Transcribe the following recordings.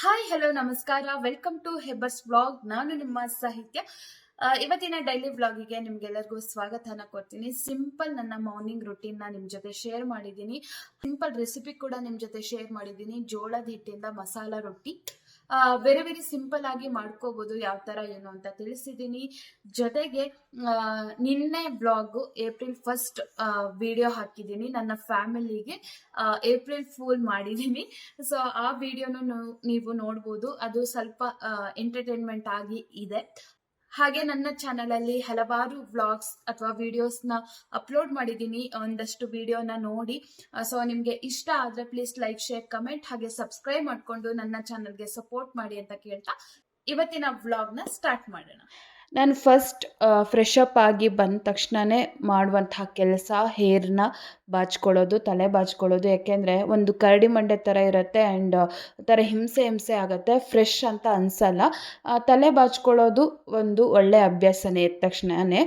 Hi hello ನಮಸ್ಕಾರ, welcome to ಹೆಬ್ಬರ್ಸ್ vlog. ನಾನು ನಿಮ್ಮ ಸಾಹಿತ್ಯ. ಇವತ್ತಿನ ಡೈಲಿ ವ್ಲಾಗಿಗೆ ನಿಮ್ಗೆಲ್ಲರಿಗೂ ಸ್ವಾಗತನ ಕೊಡ್ತೀನಿ. ಸಿಂಪಲ್ ನನ್ನ ಮಾರ್ನಿಂಗ್ ರುಟೀನ್ನ ನಿಮ್ಮ ಜೊತೆ ಶೇರ್ ಮಾಡಿದ್ದೀನಿ. ಸಿಂಪಲ್ ರೆಸಿಪಿ ಕೂಡ ನಿಮ್ಮ ಜೊತೆ ಶೇರ್ ಮಾಡಿದ್ದೀನಿ. ಜೋಳದ ಹಿಟ್ಟಿಂದ ಮಸಾಲಾ ರೊಟ್ಟಿ ವೆರಿ ವೆರಿ ಸಿಂಪಲ್ ಆಗಿ ಮಾಡ್ಕೋಬಹುದು, ಯಾವ ತರ ಏನು ಅಂತ ತಿಳಿಸಿದ್ದೀನಿ. ಜೊತೆಗೆ ನಿನ್ನೆ ಬ್ಲಾಗ್ ಏಪ್ರಿಲ್ 1 ವಿಡಿಯೋ ಹಾಕಿದ್ದೀನಿ. ನನ್ನ ಫ್ಯಾಮಿಲಿಗೆ ಏಪ್ರಿಲ್ ಫೂಲ್ ಮಾಡಿದ್ದೀನಿ. ಸೊ ಆ ವಿಡಿಯೋನು ನೀವು ನೋಡ್ಬೋದು. ಅದು ಸ್ವಲ್ಪ ಎಂಟರ್ಟೈನ್ಮೆಂಟ್ ಆಗಿ ಇದೆ. ಹಾಗೆ ನನ್ನ ಚಾನಲ್ ಅಲ್ಲಿ ಹಲವಾರು ವ್ಲಾಗ್ಸ್ ಅಥವಾ ವಿಡಿಯೋಸ್ನ ಅಪ್ಲೋಡ್ ಮಾಡಿದ್ದೀನಿ. ಒಂದಷ್ಟು ವಿಡಿಯೋನ ನೋಡಿ. ಸೊ ನಿಮಗೆ ಇಷ್ಟ ಆದ್ರೆ ಪ್ಲೀಸ್ ಲೈಕ್, ಶೇರ್, ಕಮೆಂಟ್ ಹಾಗೆ ಸಬ್ಸ್ಕ್ರೈಬ್ ಮಾಡಿಕೊಂಡು ನನ್ನ ಚಾನಲ್ಗೆ ಸಪೋರ್ಟ್ ಮಾಡಿ ಅಂತ ಕೇಳ್ತಾ ಇವತ್ತಿನ ವ್ಲಾಗ್ನ ಸ್ಟಾರ್ಟ್ ಮಾಡೋಣ. ನಾನು ಫಸ್ಟ್ ಫ್ರೆಶ್ ಅಪ್ ಆಗಿ ಬಂದ ತಕ್ಷಣವೇ ಮಾಡುವಂತಹ ಕೆಲಸ ಹೇರ್ನ ಬಾಚ್ಕೊಳ್ಳೋದು, ತಲೆ ಬಾಚ್ಕೊಳ್ಳೋದು. ಯಾಕೆಂದರೆ ಒಂದು ಕರಡಿ ಮಂಡೆ ಥರ ಇರುತ್ತೆ ಆ್ಯಂಡ್ ಥರ ಹಿಂಸೆ ಆಗುತ್ತೆ, ಫ್ರೆಶ್ ಅಂತ ಅನಿಸಲ್ಲ. ತಲೆ ಬಾಚ್ಕೊಳ್ಳೋದು ಒಂದು ಒಳ್ಳೆ ಅಭ್ಯಾಸನೇ ಎದ್ದ ತಕ್ಷಣವೇ.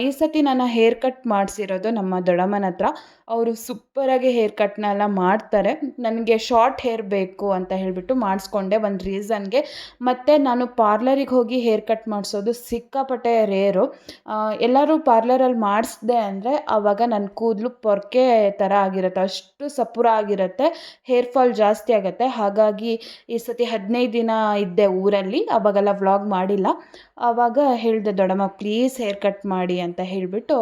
ಈ ಸತಿ ನಾನು ಹೇರ್ ಕಟ್ ಮಾಡಿಸಿರೋದು ನಮ್ಮ ದೊಡ್ಡಮ್ಮನ ಹತ್ರ. ಅವರು ಸೂಪರಾಗಿ ಹೇರ್ ಕಟ್ನೆಲ್ಲ ಮಾಡ್ತಾರೆ. ನನಗೆ ಶಾರ್ಟ್ ಹೇರ್ ಬೇಕು ಅಂತ ಹೇಳಿಬಿಟ್ಟು ಮಾಡಿಸ್ಕೊಂಡೆ ಒಂದು ರೀಸನ್ಗೆ. ಮತ್ತು ನಾನು ಪಾರ್ಲರಿಗೆ ಹೋಗಿ ಹೇರ್ ಕಟ್ ಮಾಡಿಸೋದು ಸಿಕ್ಕಾಪಟ್ಟೆ ರೇರು. ಎಲ್ಲರೂ ಪಾರ್ಲರಲ್ಲಿ ಮಾಡಿಸ್ದೆ ಅಂದರೆ ಆವಾಗ ನನ್ನ ಕೂದಲು ಪೊರ್ಕೆ ಥರ ಆಗಿರುತ್ತೆ, ಅಷ್ಟು ಸಪುರ ಆಗಿರುತ್ತೆ, ಹೇರ್ ಫಾಲ್ ಜಾಸ್ತಿ ಆಗುತ್ತೆ. ಹಾಗಾಗಿ ಈ ಸತಿ 15 ದಿನ ಇದ್ದೆ ಊರಲ್ಲಿ, ಆವಾಗೆಲ್ಲ ವ್ಲಾಗ್ ಮಾಡಿಲ್ಲ. ಆವಾಗ ಹೇಳಿದೆ ದೊಡ್ಡಮ್ಮ ಪ್ಲೀಸ್ ಹೇರ್ ಕಟ್ ಮಾಡಿ ಅಂತ ಹೇಳಿಬಿಟ್ಟು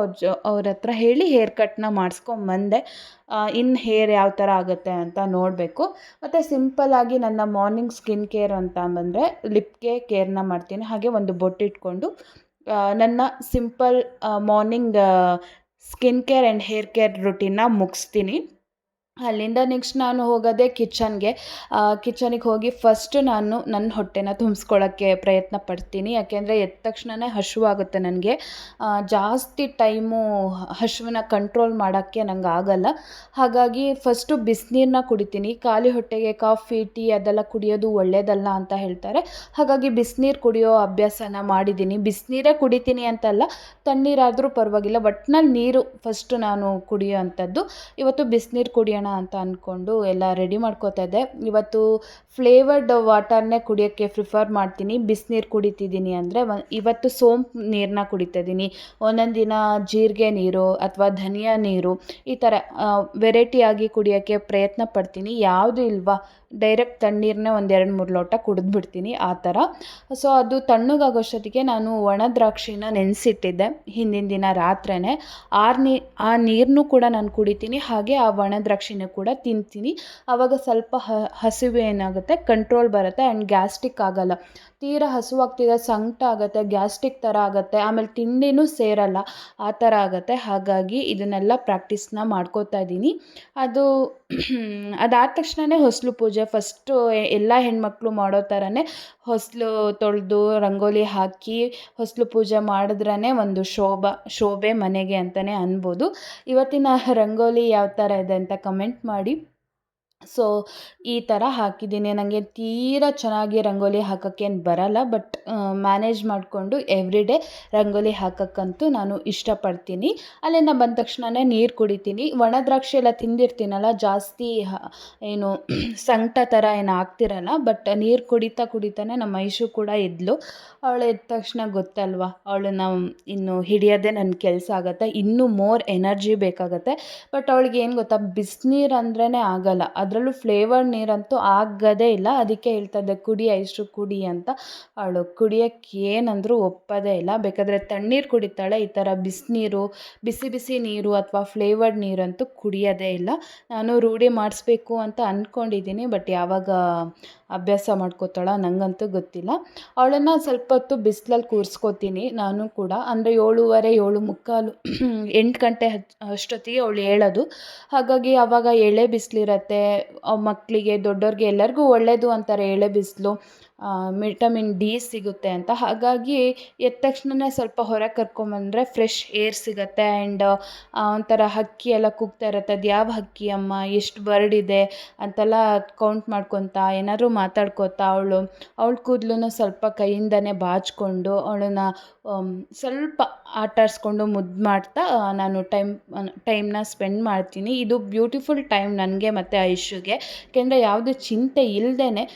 ಅವ್ರ ಹತ್ರ ಹೇಳಿ ಹೇರ್ ಕಟ್ನ ಮಾಡಿಸ್ಕೊಂಬಂದೆ. ಇನ್ನು ಹೇರ್ ಯಾವ ಥರ ಆಗುತ್ತೆ ಅಂತ ನೋಡಬೇಕು. ಮತ್ತು ಸಿಂಪಲ್ಲಾಗಿ ನನ್ನ ಮಾರ್ನಿಂಗ್ ಸ್ಕಿನ್ ಕೇರ್ ಅಂತ ಬಂದರೆ ಲಿಪ್ಗೆ ಕೇರ್ನ ಮಾಡ್ತೀನಿ. ಹಾಗೆ ಒಂದು ಬೊಟ್ಟಿಟ್ಕೊಂಡು ನನ್ನ simple morning skin care and hair care ರುಟೀನ್ನ ಮುಗಿಸ್ತೀನಿ. ಅಲ್ಲಿಂದ ನೆಕ್ಸ್ಟ್ ನಾನು ಹೋಗೋದೇ ಕಿಚನಿಗೆ ಹೋಗಿ ಫಸ್ಟ್ ನಾನು ನನ್ನ ಹೊಟ್ಟೆನ ತುಂಬಿಸ್ಕೊಳ್ಳೋಕ್ಕೆ ಪ್ರಯತ್ನ ಪಡ್ತೀನಿ. ಯಾಕೆಂದರೆ ಎದ್ದ ತಕ್ಷಣವೇ ಹಸಿವಾಗುತ್ತೆ ನನಗೆ. ಜಾಸ್ತಿ ಟೈಮು ಹಸಿವನ್ನ ಕಂಟ್ರೋಲ್ ಮಾಡೋಕ್ಕೆ ನಂಗೆ ಆಗಲ್ಲ. ಹಾಗಾಗಿ ಫಸ್ಟು ಬಿಸಿನೀರನ್ನ ಕುಡಿತೀನಿ. ಖಾಲಿ ಹೊಟ್ಟೆಗೆ ಕಾಫಿ, ಟೀ ಅದೆಲ್ಲ ಕುಡಿಯೋದು ಒಳ್ಳೆಯದಲ್ಲ ಅಂತ ಹೇಳ್ತಾರೆ. ಹಾಗಾಗಿ ಬಿಸಿನೀರು ಕುಡಿಯೋ ಅಭ್ಯಾಸನ ಮಾಡಿದ್ದೀನಿ. ಬಿಸಿನೀರೇ ಕುಡಿತೀನಿ ಅಂತಲ್ಲ, ತಣ್ಣೀರಾದರೂ ಪರವಾಗಿಲ್ಲ, ಒಟ್ನಲ್ಲಿ ನೀರು ಫಸ್ಟು ನಾನು ಕುಡಿಯೋ ಅಂಥದ್ದು. ಇವತ್ತು ಬಿಸಿನೀರು ಕುಡಿಯೋಣ ಅಂತ ಅಂದ್ಕೊಂಡು ಎಲ್ಲ ರೆಡಿ ಮಾಡ್ಕೋತಾ ಇದ್ದೆ. ಇವತ್ತು ಫ್ಲೇವರ್ಡ್ ವಾಟರ್ನೇ ಕುಡಿಯೋಕ್ಕೆ ಪ್ರಿಫರ್ ಮಾಡ್ತೀನಿ. ಬಿಸಿನೀರು ಕುಡಿತಿದ್ದೀನಿ ಅಂದರೆ ಇವತ್ತು ಸೋಂಪು ನೀರನ್ನ ಕುಡಿತಾ ಇದ್ದೀನಿ. ಒಂದೊಂದು ದಿನ ಜೀರಿಗೆ ನೀರು ಅಥವಾ ಧನಿಯಾ ನೀರು, ಈ ಥರ ವೆರೈಟಿಯಾಗಿ ಕುಡಿಯೋಕ್ಕೆ ಪ್ರಯತ್ನ ಪಡ್ತೀನಿ. ಯಾವುದು ಇಲ್ವಾ ಡೈರೆಕ್ಟ್ ತಣ್ಣೀರನ್ನೇ ಒಂದು 2-3 ಲೋಟ ಕುಡಿದ್ಬಿಡ್ತೀನಿ ಆ ಥರ. ಸೊ ಅದು ತಣ್ಣಗಾಗೋಷ್ಟೊತ್ತಿಗೆ ನಾನು ಒಣ ದ್ರಾಕ್ಷಿನ ನೆನೆಸಿಟ್ಟಿದ್ದೆ ಹಿಂದಿನ ದಿನ ರಾತ್ರಿನೇ. ಆ ನೀರನ್ನು ಕೂಡ ನಾನು ಕುಡಿತೀನಿ. ಹಾಗೆ ಆ ಒಣ ದ್ರಾಕ್ಷಿನ ಕೂಡ ತಿಂತೀನಿ. ಆವಾಗ ಸ್ವಲ್ಪ ಹಸಿವು ಏನಾಗುತ್ತೆ ಕಂಟ್ರೋಲ್ ಬರುತ್ತೆ ಆ್ಯಂಡ್ ಗ್ಯಾಸ್ಟ್ರಿಕ್ ಆಗಲ್ಲ. ತೀರಾ ಹಸುವಾಗ್ತಿದೆ, ಸಂಕಟ ಆಗುತ್ತೆ, ಗ್ಯಾಸ್ಟ್ರಿಕ್ ಥರ ಆಗುತ್ತೆ, ಆಮೇಲೆ ತಿಂಡಿನೂ ಸೇರಲ್ಲ, ಆ ಥರ ಆಗುತ್ತೆ. ಹಾಗಾಗಿ ಇದನ್ನೆಲ್ಲ ಪ್ರಾಕ್ಟೀಸ್ನ ಮಾಡ್ಕೋತಾ ಇದ್ದೀನಿ. ಅದಾದ ತಕ್ಷಣವೇ ಹೊಸಲು ಪೂಜೆ ಫಸ್ಟು ಎಲ್ಲ ಹೆಣ್ಮಕ್ಳು ಮಾಡೋ ಥರನೇ ಹೊಸಲು ತೊಳೆದು ರಂಗೋಲಿ ಹಾಕಿ ಹೊಸಲು ಪೂಜೆ ಮಾಡಿದ್ರೇ ಒಂದು ಶೋಭೆ ಮನೆಗೆ ಅಂತಲೇ ಅನ್ಬೋದು. ಇವತ್ತಿನ ರಂಗೋಲಿ ಯಾವ ಥರ ಇದೆ ಅಂತ ಕಮೆಂಟ್ ಮಾಡಿ. ಸೊ ಈ ಥರ ಹಾಕಿದ್ದೀನಿ. ನನಗೆ ತೀರಾ ಚೆನ್ನಾಗಿ ರಂಗೋಲಿ ಹಾಕೋಕ್ಕೇನು ಬರಲ್ಲ, ಬಟ್ ಮ್ಯಾನೇಜ್ ಮಾಡಿಕೊಂಡು ಎವ್ರಿಡೇ ರಂಗೋಲಿ ಹಾಕೋಕ್ಕಂತೂ ನಾನು ಇಷ್ಟಪಡ್ತೀನಿ. ಅಲ್ಲಿಂದ ಬಂದ ತಕ್ಷಣವೇ ನೀರು ಕುಡಿತೀನಿ. ಒಣ ದ್ರಾಕ್ಷಿ ಎಲ್ಲ ತಿಂದಿರ್ತೀನಲ್ಲ, ಜಾಸ್ತಿ ಏನು ಸಂಕಟ ಥರ ಏನು ಆಗ್ತಿರಲ್ಲ. ಬಟ್ ನೀರು ಕುಡಿತಾನೆ ನಮ್ಮ ಐಶು ಕೂಡ ಇದ್ಲು. ಅವಳು ಎದ್ದ ತಕ್ಷಣ ಗೊತ್ತಲ್ವ, ಅವಳನ್ನ ಇನ್ನು ಹಿಡಿಯೋದೇ ನನ್ನ ಕೆಲಸ ಆಗುತ್ತೆ. ಇನ್ನೂ ಮೋರ್ ಎನರ್ಜಿ ಬೇಕಾಗುತ್ತೆ. ಬಟ್ ಅವಳಿಗೆ ಏನು ಗೊತ್ತಾ, ಬಿಸಿನೀರು ಅಂದ್ರೇ ಆಗಲ್ಲ, ಅದರಲ್ಲೂ ಫ್ಲೇವರ್ಡ್ ನೀರಂತೂ ಆಗೋದೇ ಇಲ್ಲ. ಅದಕ್ಕೆ ಹೇಳ್ತಾ ಇದ್ದೆ ಕುಡಿ ಐಶು ಕುಡಿ ಅಂತ. ಅವಳು ಕುಡಿಯೋಕ್ಕೆ ಏನಂದರೂ ಒಪ್ಪೋದೇ ಇಲ್ಲ. ಬೇಕಾದರೆ ತಣ್ಣೀರು ಕುಡಿತಾಳೆ, ಈ ಥರ ಬಿಸಿನೀರು, ಬಿಸಿ ನೀರು ಅಥವಾ ಫ್ಲೇವರ್ಡ್ ನೀರಂತೂ ಕುಡಿಯೋದೇ ಇಲ್ಲ. ನಾನು ರೂಢಿ ಮಾಡಿಸ್ಬೇಕು ಅಂತ ಅಂದ್ಕೊಂಡಿದ್ದೀನಿ, ಬಟ್ ಯಾವಾಗ ಅಭ್ಯಾಸ ಮಾಡ್ಕೋತಾಳೋ ನನಗಂತೂ ಗೊತ್ತಿಲ್ಲ. ಅವಳನ್ನು ಸ್ವಲ್ಪ ಹೊತ್ತು ಬಿಸಿಲಲ್ಲಿ ಕೂರಿಸ್ಕೋತೀನಿ ನಾನು ಕೂಡ. ಅಂದರೆ 7:30, 7:45, 8 ಗಂಟೆ ಅಷ್ಟೊತ್ತಿಗೆ ಅವಳು ಹೇಳೋದು. ಹಾಗಾಗಿ ಆವಾಗ ಎಳೆ ಬಿಸಿಲಿರತ್ತೆ, ಮಕ್ಕಳಿಗೆ ದೊಡ್ಡವ್ರಿಗೆ ಎಲ್ಲರಿಗೂ ಒಳ್ಳೆಯದು ಅಂತಾರೆ ಎಳೆ ಬಿಸಿಲು. ವಿಟಮಿನ್ ಡಿ ಸಿಗುತ್ತೆ ಅಂತ. ಹಾಗಾಗಿ ಎದ್ದ ತಕ್ಷಣನೇ ಸ್ವಲ್ಪ ಹೊರಗೆ ಕರ್ಕೊಂಬಂದರೆ ಫ್ರೆಶ್ ಏರ್ ಸಿಗುತ್ತೆ. ಆ್ಯಂಡ್ ಒಂಥರ ಹಕ್ಕಿ ಎಲ್ಲ ಕೂಗ್ತಾ ಇರುತ್ತೆ, ಅದು ಯಾವ ಹಕ್ಕಿ ಅಮ್ಮ, ಎಷ್ಟು ಬರ್ಡ್ ಇದೆ ಅಂತೆಲ್ಲ ಕೌಂಟ್ ಮಾಡ್ಕೊತಾ ಏನಾದರೂ ಮಾತಾಡ್ಕೋತಾ ಅವಳ ಕೂದಲನ್ನು ಸ್ವಲ್ಪ ಕೈಯಿಂದನೇ ಬಾಚಿಕೊಂಡು ಅವಳನ್ನು ಸ್ವಲ್ಪ ಆಟಾಡಿಸ್ಕೊಂಡು ಮುದ್ದು ಮಾಡ್ತಾ ನಾನು ಟೈಮ್ನ ಸ್ಪೆಂಡ್ ಮಾಡ್ತೀನಿ. ಇದು ಬ್ಯೂಟಿಫುಲ್ ಟೈಮ್ ನನಗೆ ಮತ್ತು ಐಶುಗೆ. ಯಾಕೆಂದರೆ ಯಾವುದೇ ಚಿಂತೆ ಇಲ್ಲದೇ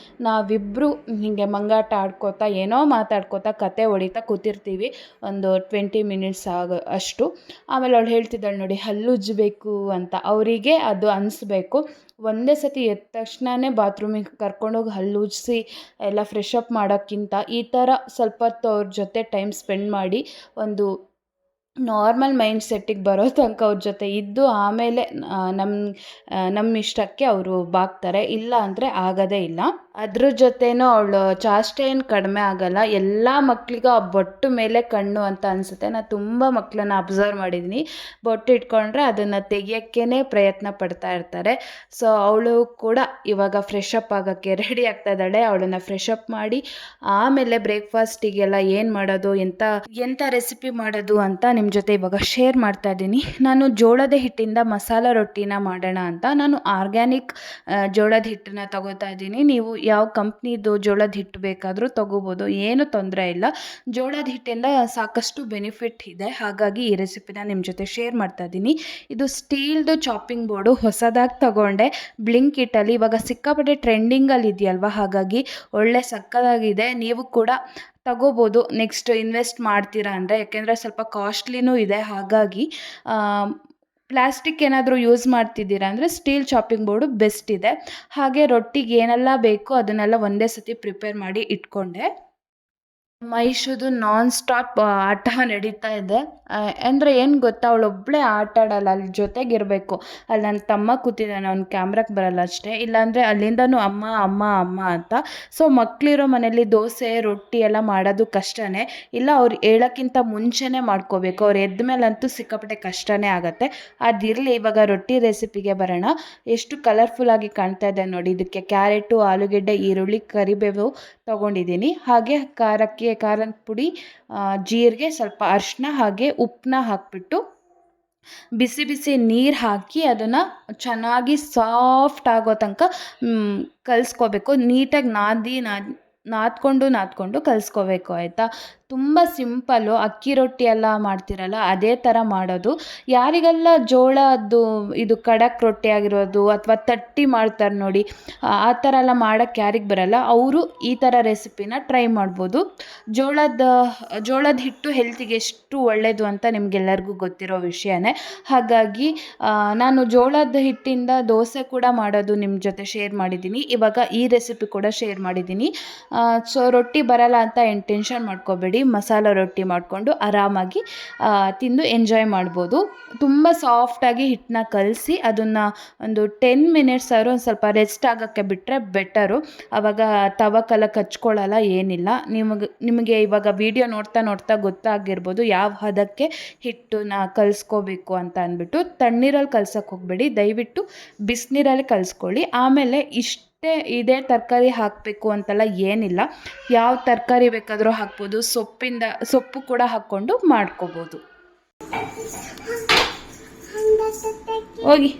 ನಾವಿಬ್ಬರು ಹೀಗೆ ಮಂಗಾಟ ಆಡ್ಕೋತಾ ಏನೋ ಮಾತಾಡ್ಕೋತಾ ಕತೆ ಹೊಡಿತಾ ಕೂತಿರ್ತೀವಿ ಒಂದು 20 ಮಿನಿಟ್ಸ್ ಅಷ್ಟು. ಆಮೇಲೆ ಅವಳು ಹೇಳ್ತಿದ್ದಾಳೆ ನೋಡಿ, ಹಲ್ಲುಜ್ಜಬೇಕು ಅಂತ. ಅವರಿಗೆ ಅದು ಅನಿಸ್ಬೇಕು. ಒಂದೇ ಸತಿ ಎದ್ದ ತಕ್ಷಣವೇ ಬಾತ್ರೂಮಿಗೆ ಕರ್ಕೊಂಡೋಗಿ ಹಲ್ಲುಜ್ಜಿಸಿ ಎಲ್ಲ ಫ್ರೆಶ್ ಅಪ್ ಮಾಡೋಕ್ಕಿಂತ ಈ ಥರ ಸ್ವಲ್ಪ ಹೊತ್ತು ಅವ್ರ ಜೊತೆ ಟೈಮ್ ಸ್ಪೆಂಡ್ ಮಾಡಿ ಒಂದು ನಾರ್ಮಲ್ ಮೈಂಡ್ ಸೆಟ್ಟಿಗೆ ಬರೋ ತನಕ ಅವ್ರ ಜೊತೆ ಇದ್ದು ಆಮೇಲೆ ನಮ್ಮ ಇಷ್ಟಕ್ಕೆ ಅವರು ಬಾಗ್ತಾರೆ. ಇಲ್ಲ ಅಂದರೆ ಆಗೋದೇ ಇಲ್ಲ. ಅದ್ರ ಜೊತೆನೂ ಅವಳು ಚಾಷ್ಟೆ ಏನು ಕಡಿಮೆ ಆಗೋಲ್ಲ. ಎಲ್ಲ ಮಕ್ಕಳಿಗೂ ಆ ಬೊಟ್ಟು ಮೇಲೆ ಕಣ್ಣು ಅಂತ ಅನಿಸುತ್ತೆ. ನಾನು ತುಂಬ ಮಕ್ಕಳನ್ನ ಅಬ್ಸರ್ವ್ ಮಾಡಿದ್ದೀನಿ, ಬೊಟ್ಟು ಇಟ್ಕೊಂಡ್ರೆ ಅದನ್ನು ತೆಗಿಯೋಕ್ಕೇ ಪ್ರಯತ್ನ ಪಡ್ತಾ ಇರ್ತಾರೆ. ಸೊ ಅವಳು ಕೂಡ ಇವಾಗ ಫ್ರೆಶ್ ಅಪ್ ಆಗೋಕ್ಕೆ ರೆಡಿ ಆಗ್ತಾ ಇದ್ದಾಳೆ. ಅವಳನ್ನು ಫ್ರೆಶ್ ಅಪ್ ಮಾಡಿ ಆಮೇಲೆ ಬ್ರೇಕ್ಫಾಸ್ಟಿಗೆಲ್ಲ ಏನು ಮಾಡೋದು, ಎಂಥ ರೆಸಿಪಿ ಮಾಡೋದು ಅಂತ ನಿಮ್ಮ ಜೊತೆ ಇವಾಗ ಶೇರ್ ಮಾಡ್ತಾ ಇದ್ದೀನಿ. ನಾನು ಜೋಳದ ಹಿಟ್ಟಿಂದ ಮಸಾಲ ರೊಟ್ಟಿನ ಮಾಡೋಣ ಅಂತ ನಾನು ಆರ್ಗ್ಯಾನಿಕ್ ಜೋಳದ ಹಿಟ್ಟನ್ನ ತಗೋತಾ ಇದ್ದೀನಿ. ನೀವು ಯಾವ ಕಂಪ್ನಿದು ಜೋಳದ ಹಿಟ್ಟು ಬೇಕಾದರೂ ತೊಗೋಬೋದು, ಏನು ತೊಂದರೆ ಇಲ್ಲ. ಜೋಳದ ಹಿಟ್ಟಿಂದ ಸಾಕಷ್ಟು ಬೆನಿಫಿಟ್ ಇದೆ. ಹಾಗಾಗಿ ಈ ರೆಸಿಪಿನ ನಿಮ್ಮ ಜೊತೆ ಶೇರ್ ಮಾಡ್ತಾ ಇದ್ದೀನಿ. ಇದು ಸ್ಟೀಲ್ದು ಚಾಪಿಂಗ್ ಬೋರ್ಡು ಹೊಸದಾಗಿ ತಗೊಂಡೆ ಬ್ಲಿಂಕಿಟ್ಟಲ್ಲಿ. ಇವಾಗ ಸಿಕ್ಕಾಪಟ್ಟೆ ಟ್ರೆಂಡಿಂಗಲ್ಲಿ ಇದೆಯಲ್ವ, ಹಾಗಾಗಿ ಒಳ್ಳೆ ಸಕ್ಕತ್ತಾಗಿದೆ. ನೀವು ಕೂಡ ತಗೋಬೋದು ನೆಕ್ಸ್ಟ್ ಇನ್ವೆಸ್ಟ್ ಮಾಡ್ತೀರಾ ಅಂದರೆ. ಯಾಕೆಂದರೆ ಸ್ವಲ್ಪ ಕಾಸ್ಟ್ಲಿನೂ ಇದೆ. ಹಾಗಾಗಿ ಪ್ಲಾಸ್ಟಿಕ್ ಏನಾದರೂ ಯೂಸ್ ಮಾಡ್ತಿದ್ದೀರಾ ಅಂದರೆ ಸ್ಟೀಲ್ ಚಾಪಿಂಗ್ ಬೋರ್ಡು ಬೆಸ್ಟ್ ಇದೆ. ಹಾಗೆ ರೊಟ್ಟಿಗೆ ಏನೆಲ್ಲ ಬೇಕೋ ಅದನ್ನೆಲ್ಲ ಒಂದೇ ಸತಿ ಪ್ರಿಪೇರ್ ಮಾಡಿ ಇಟ್ಕೊಂಡೆ. ಮೈಷುದು ನಾನ್ ಸ್ಟಾಪ್ ಆಟ ನಡೀತಾ ಇದೆ. ಅಂದರೆ ಏನು ಗೊತ್ತಾ, ಅವಳೊಬ್ಬಳೇ ಆಟ ಆಡಲ್ಲ, ಅಲ್ಲಿ ಜೊತೆಗಿರಬೇಕು. ಅಲ್ಲಿ ನನ್ನ ತಮ್ಮ ಕೂತಿದ್ದಾನೆ, ಅವ್ನು ಕ್ಯಾಮ್ರಾಕ್ಕೆ ಬರಲ್ಲ ಅಷ್ಟೇ. ಇಲ್ಲಾಂದರೆ ಅಲ್ಲಿಂದನೂ ಅಮ್ಮ ಅಮ್ಮ ಅಮ್ಮ ಅಂತ. ಸೊ ಮಕ್ಕಳಿರೋ ಮನೇಲಿ ದೋಸೆ ರೊಟ್ಟಿ ಎಲ್ಲ ಮಾಡೋದು ಕಷ್ಟನೇ. ಇಲ್ಲ ಅವ್ರು ಹೇಳೋಕ್ಕಿಂತ ಮುಂಚೆನೇ ಮಾಡ್ಕೋಬೇಕು. ಅವ್ರು ಎದ್ದ ಮೇಲಂತೂ ಸಿಕ್ಕಾಪಟ್ಟೆ ಕಷ್ಟನೇ ಆಗುತ್ತೆ. ಅದಿರಲಿ, ಇವಾಗ ರೊಟ್ಟಿ ರೆಸಿಪಿಗೆ ಬರೋಣ. ಎಷ್ಟು ಕಲರ್ಫುಲ್ಲಾಗಿ ಕಾಣ್ತಾ ಇದೆ ನೋಡಿ. ಇದಕ್ಕೆ ಕ್ಯಾರೆಟು, ಆಲೂಗೆಡ್ಡೆ, ಈರುಳ್ಳಿ, ಕರಿಬೇವು ತೊಗೊಂಡಿದ್ದೀನಿ. ಹಾಗೆ ಖಾರದ ಪುಡಿ, ಜೀರಿಗೆ, ಸ್ವಲ್ಪ ಅರಿಶಿನ, ಹಾಗೆ ಉಪ್ಪನ್ನ ಹಾಕಿಬಿಟ್ಟು ಬಿಸಿ ಬಿಸಿ ನೀರು ಹಾಕಿ ಅದನ್ನು ಚೆನ್ನಾಗಿ ಸಾಫ್ಟ್ ಆಗೋ ತನಕ ಕಲಿಸ್ಕೋಬೇಕು. ನೀಟಾಗಿ ನಾದ್ಕೊಂಡು ಕಲಿಸ್ಕೋಬೇಕು, ಆಯಿತಾ. ತುಂಬ ಸಿಂಪಲ್ಲು. ಅಕ್ಕಿ ರೊಟ್ಟಿ ಎಲ್ಲ ಮಾಡ್ತಿರಲ್ಲ ಅದೇ ಥರ ಮಾಡೋದು. ಯಾರಿಗೆಲ್ಲ ಜೋಳದ್ದು ಇದು ಖಡಕ್ ರೊಟ್ಟಿ ಆಗಿರೋದು ಅಥವಾ ತಟ್ಟಿ ಮಾಡ್ತಾರೆ ನೋಡಿ, ಆ ಥರ ಎಲ್ಲ ಮಾಡೋಕ್ಕೆ ಯಾರಿಗೆ ಬರಲ್ಲ ಅವರು ಈ ಥರ ರೆಸಿಪಿನ ಟ್ರೈ ಮಾಡ್ಬೋದು. ಜೋಳದ ಹಿಟ್ಟು ಹೆಲ್ತಿಗೆ ಎಷ್ಟು ಒಳ್ಳೆಯದು ಅಂತ ನಿಮಗೆಲ್ಲರಿಗೂ ಗೊತ್ತಿರೋ ವಿಷಯನೇ. ಹಾಗಾಗಿ ನಾನು ಜೋಳದ ಹಿಟ್ಟಿಂದ ದೋಸೆ ಕೂಡ ಮಾಡೋದು ನಿಮ್ಮ ಜೊತೆ ಶೇರ್ ಮಾಡಿದ್ದೀನಿ. ಇವಾಗ ಈ ರೆಸಿಪಿ ಕೂಡ ಶೇರ್ ಮಾಡಿದ್ದೀನಿ. ಸೊ ರೊಟ್ಟಿ ಬರಲ್ಲ ಅಂತ ಏನು ಟೆನ್ಷನ್ ಮಾಡ್ಕೋಬೇಡಿ. ಮಸಾಲ ರೊಟ್ಟಿ ಮಾಡಿಕೊಂಡು ಆರಾಮಾಗಿ ತಿಂದು ಎಂಜಾಯ್ ಮಾಡ್ಬೋದು. ತುಂಬ ಸಾಫ್ಟಾಗಿ ಹಿಟ್ಟನ್ನ ಕಲಸಿ ಅದನ್ನು ಒಂದು 10 ಮಿನಿಟ್ಸ್ ಆದರೂ ಒಂದು ಸ್ವಲ್ಪ ರೆಸ್ಟ್ ಆಗೋಕ್ಕೆ ಬಿಟ್ಟರೆ ಬೆಟರು. ಆವಾಗ ತವಕ್ಕೆಲ್ಲ ಕಚ್ಕೊಳ್ಳಲ್ಲ, ಏನಿಲ್ಲ. ನಿಮಗೆ ಇವಾಗ ವಿಡಿಯೋ ನೋಡ್ತಾ ಗೊತ್ತಾಗಿರ್ಬೋದು ಯಾವ ಹದಕ್ಕೆ ಹಿಟ್ಟನ್ನ ಕಲಿಸ್ಕೋಬೇಕು ಅಂತ ಅಂದ್ಬಿಟ್ಟು. ತಣ್ಣೀರಲ್ಲಿ ಕಲ್ಸೋಕ್ಕೆ ಹೋಗಬೇಡಿ, ದಯವಿಟ್ಟು ಬಿಸಿನೀರಲ್ಲಿ ಕಲಿಸ್ಕೊಳ್ಳಿ. ಆಮೇಲೆ ಇದೇ ತರಕಾರಿ ಹಾಕಬೇಕು ಅಂತೆಲ್ಲ ಏನಿಲ್ಲ, ಯಾವ ತರಕಾರಿ ಬೇಕಾದರೂ ಹಾಕ್ಬೋದು. ಸೊಪ್ಪು ಕೂಡ ಹಾಕ್ಕೊಂಡು ಮಾಡ್ಕೋಬೋದು. ಹೋಗಿ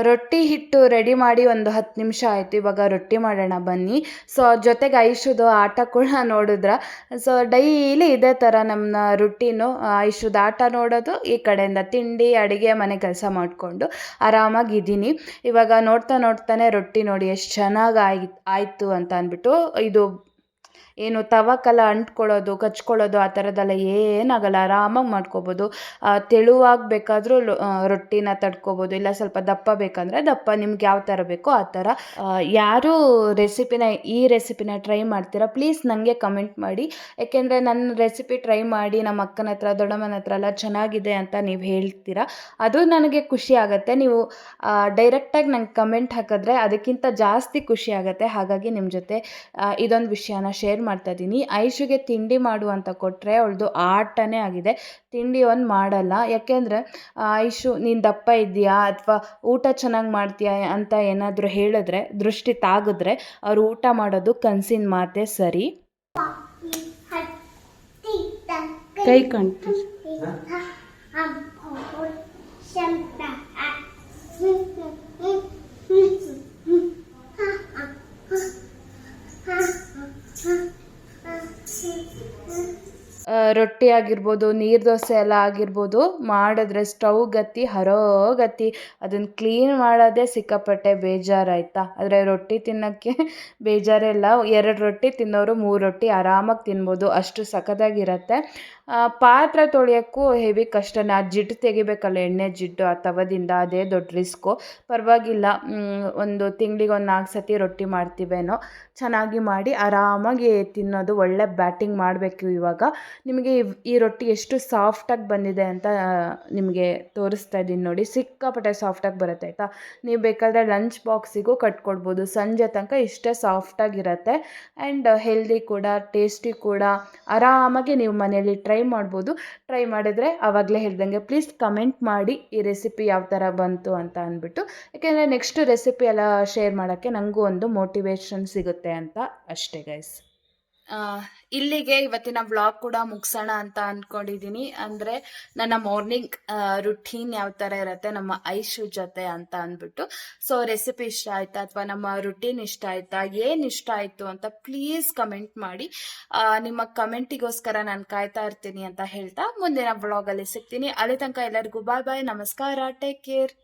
ರೊಟ್ಟಿ ಹಿಟ್ಟು ರೆಡಿ ಮಾಡಿ ಒಂದು 10 ನಿಮಿಷ ಆಯಿತು. ಇವಾಗ ರೊಟ್ಟಿ ಮಾಡೋಣ ಬನ್ನಿ. ಸೊ ಜೊತೆಗೆ ಐಶುದು ಆಟ ಕೂಡ ನೋಡಿದ್ರ. ಸೊ ಡೈಲಿ ಇದೇ ಥರ ನಮ್ಮ ರುಟೀನು. ಐಶುದು ಆಟ ನೋಡೋದು, ಈ ಕಡೆಯಿಂದ ತಿಂಡಿ, ಅಡುಗೆ, ಮನೆ ಕೆಲಸ ಮಾಡಿಕೊಂಡು ಆರಾಮಾಗಿದ್ದೀನಿ. ಇವಾಗ ನೋಡ್ತಾನೆ ರೊಟ್ಟಿ ನೋಡಿ ಎಷ್ಟು ಚೆನ್ನಾಗಿ ಆಯಿತು ಅಂತ ಅಂದ್ಬಿಟ್ಟು ಇದು ಏನು ತವಕ್ಕೆಲ್ಲ ಅಂಟ್ಕೊಳ್ಳೋದು ಕಚ್ಕೊಳ್ಳೋದು ಆ ಥರದ್ದೆಲ್ಲ ಏನಾಗಲ್ಲ, ಆರಾಮಾಗಿ ಮಾಡ್ಕೋಬೋದು. ತೆಳುವಾಗಿ ಬೇಕಾದರೂ ರೊಟ್ಟಿನ ತಡ್ಕೋಬೋದು, ಇಲ್ಲ ಸ್ವಲ್ಪ ದಪ್ಪ ಬೇಕಂದರೆ ದಪ್ಪ, ನಿಮ್ಗೆ ಯಾವ ಥರ ಬೇಕೋ ಆ ಥರ. ಯಾರು ಈ ರೆಸಿಪಿನ ಟ್ರೈ ಮಾಡ್ತೀರಾ ಪ್ಲೀಸ್ ನನಗೆ ಕಮೆಂಟ್ ಮಾಡಿ. ಯಾಕೆಂದರೆ ನನ್ನ ರೆಸಿಪಿ ಟ್ರೈ ಮಾಡಿ ನಮ್ಮ ಅಕ್ಕನ ಹತ್ರ ದೊಡ್ಡಮ್ಮನ ಹತ್ರ ಎಲ್ಲ ಚೆನ್ನಾಗಿದೆ ಅಂತ ನೀವು ಹೇಳ್ತೀರಾ, ಅದು ನನಗೆ ಖುಷಿ ಆಗುತ್ತೆ. ನೀವು ಡೈರೆಕ್ಟಾಗಿ ನಂಗೆ ಕಮೆಂಟ್ ಹಾಕಿದ್ರೆ ಅದಕ್ಕಿಂತ ಜಾಸ್ತಿ ಖುಷಿ ಆಗುತ್ತೆ. ಹಾಗಾಗಿ ನಿಮ್ಮ ಜೊತೆ ಇದೊಂದು ವಿಷಯನ ಶೇರ್ ಮಾಡ್ತಾ ಇದ್ದೀನಿ. ಐಶುಗೆ ತಿಂಡಿ ಮಾಡು ಅಂತ ಕೊಟ್ಟರೆ ಅವಳದು ಆಟನೇ ಆಗಿದೆ, ತಿಂಡಿ ಒಂದು ಮಾಡಲ್ಲ. ಯಾಕೆಂದರೆ ಐಶು ನೀನು ದಪ್ಪ ಇದೆಯಾ ಅಥವಾ ಊಟ ಚೆನ್ನಾಗಿ ಮಾಡ್ತೀಯಾ ಅಂತ ಏನಾದರೂ ಹೇಳಿದ್ರೆ, ದೃಷ್ಟಿ ತಾಗಿದ್ರೆ ಅವ್ರು ಊಟ ಮಾಡೋದು ಕನಸಿನ ಮಾತೆ ಸರಿ. ಕೈ ಕಾಣ್ತೀವಿ. ರೊಟ್ಟಿ ಆಗಿರ್ಬೋದು, ನೀರು ದೋಸೆ ಎಲ್ಲ ಆಗಿರ್ಬೋದು, ಮಾಡಿದ್ರೆ ಸ್ಟವ್ ಗತಿ ಗತಿ, ಅದನ್ನು ಕ್ಲೀನ್ ಮಾಡೋದೇ ಸಿಕ್ಕಾಪಟ್ಟೆ ಬೇಜಾರಾಯ್ತಾ. ಆದರೆ ರೊಟ್ಟಿ ತಿನ್ನೋಕ್ಕೆ ಬೇಜಾರೇ ಇಲ್ಲ. 2 ರೊಟ್ಟಿ ತಿನ್ನೋರು 3 ರೊಟ್ಟಿ ಆರಾಮಾಗಿ ತಿನ್ಬೋದು, ಅಷ್ಟು ಸಖತ್ತಾಗಿರುತ್ತೆ. ಪಾತ್ರೆ ತೊಳೆಯೋಕ್ಕೂ ಹೆವಿ ಕಷ್ಟನೇ, ಆ ಜಿಡ್ಡು ತೆಗಿಬೇಕಲ್ಲ, ಎಣ್ಣೆ ಜಿಡ್ಡು ಆ ತವದಿಂದ, ಅದೇ ದೊಡ್ಡ ರಿಸ್ಕು. ಪರವಾಗಿಲ್ಲ, ಒಂದು ತಿಂಗಳಿಗೆ 4 ಸತಿ ರೊಟ್ಟಿ ಮಾಡ್ತೀವೇನೋ, ಚೆನ್ನಾಗಿ ಮಾಡಿ ಆರಾಮಾಗಿ ತಿನ್ನೋದು. ಒಳ್ಳೆ ಬ್ಯಾಟಿಂಗ್ ಮಾಡಬೇಕು. ಇವಾಗ ನಿಮಗೆ ಈ ರೊಟ್ಟಿ ಎಷ್ಟು ಸಾಫ್ಟಾಗಿ ಬಂದಿದೆ ಅಂತ ನಿಮಗೆ ತೋರಿಸ್ತಾ ಇದ್ದೀನಿ ನೋಡಿ, ಸಿಕ್ಕಾಪಟ್ಟೆ ಸಾಫ್ಟಾಗಿ ಬರುತ್ತೆ ಆಯಿತಾ. ನೀವು ಬೇಕಾದರೆ ಲಂಚ್ ಬಾಕ್ಸಿಗೂ ಕಟ್ಕೊಡ್ಬೋದು, ಸಂಜೆ ತನಕ ಇಷ್ಟೇ ಸಾಫ್ಟಾಗಿರುತ್ತೆ. ಆ್ಯಂಡ್ ಹೆಲ್ದಿ ಕೂಡ, ಟೇಸ್ಟಿ ಕೂಡ. ಆರಾಮಾಗಿ ನೀವು ಮನೆಯಲ್ಲಿ ಟ್ರೈ ಮಾಡ್ಬೋದು. ಟ್ರೈ ಮಾಡಿದರೆ ಆವಾಗಲೇ ಹೇಳ್ದಂಗೆ ಪ್ಲೀಸ್ ಕಮೆಂಟ್ ಮಾಡಿ ಈ ರೆಸಿಪಿ ಯಾವ ಥರ ಬಂತು ಅಂತ ಅಂದ್ಬಿಟ್ಟು. ಯಾಕೆಂದರೆ ನೆಕ್ಸ್ಟ್ ರೆಸಿಪಿ ಎಲ್ಲ ಶೇರ್ ಮಾಡೋಕ್ಕೆ ನನಗೂ ಒಂದು ಮೋಟಿವೇಶನ್ ಸಿಗುತ್ತೆ ಅಂತ ಅಷ್ಟೇ ಗೈಸ್. ಇಲ್ಲಿಗೆ ಇವತ್ತಿನ ವ್ಲಾಗ್ ಕೂಡ ಮುಗಿಸೋಣ ಅಂತ ಅಂದ್ಕೊಂಡಿದ್ದೀನಿ. ಅಂದರೆ ನನ್ನ ಮಾರ್ನಿಂಗ್ ರುಟೀನ್ ಯಾವ ಥರ ಇರುತ್ತೆ ನಮ್ಮ ಐಶು ಜೊತೆ ಅಂತ ಅಂದ್ಬಿಟ್ಟು. ಸೊ ರೆಸಿಪಿ ಇಷ್ಟ ಆಯ್ತಾ ಅಥವಾ ನಮ್ಮ ರುಟೀನ್ ಇಷ್ಟ ಆಯ್ತಾ, ಏನು ಇಷ್ಟ ಆಯಿತು ಅಂತ ಪ್ಲೀಸ್ ಕಮೆಂಟ್ ಮಾಡಿ. ನಿಮ್ಮ ಕಮೆಂಟಿಗೋಸ್ಕರ ನಾನು ಕಾಯ್ತಾ ಇರ್ತೀನಿ ಅಂತ ಹೇಳ್ತಾ ಮುಂದಿನ ವ್ಲಾಗಲ್ಲಿ ಸಿಗ್ತೀನಿ. ಅಲ್ಲಿ ತನಕ ಎಲ್ಲರಿಗೂ ಬಾಯ್ ಬಾಯ್, ನಮಸ್ಕಾರ, ಟೇಕ್ ಕೇರ್.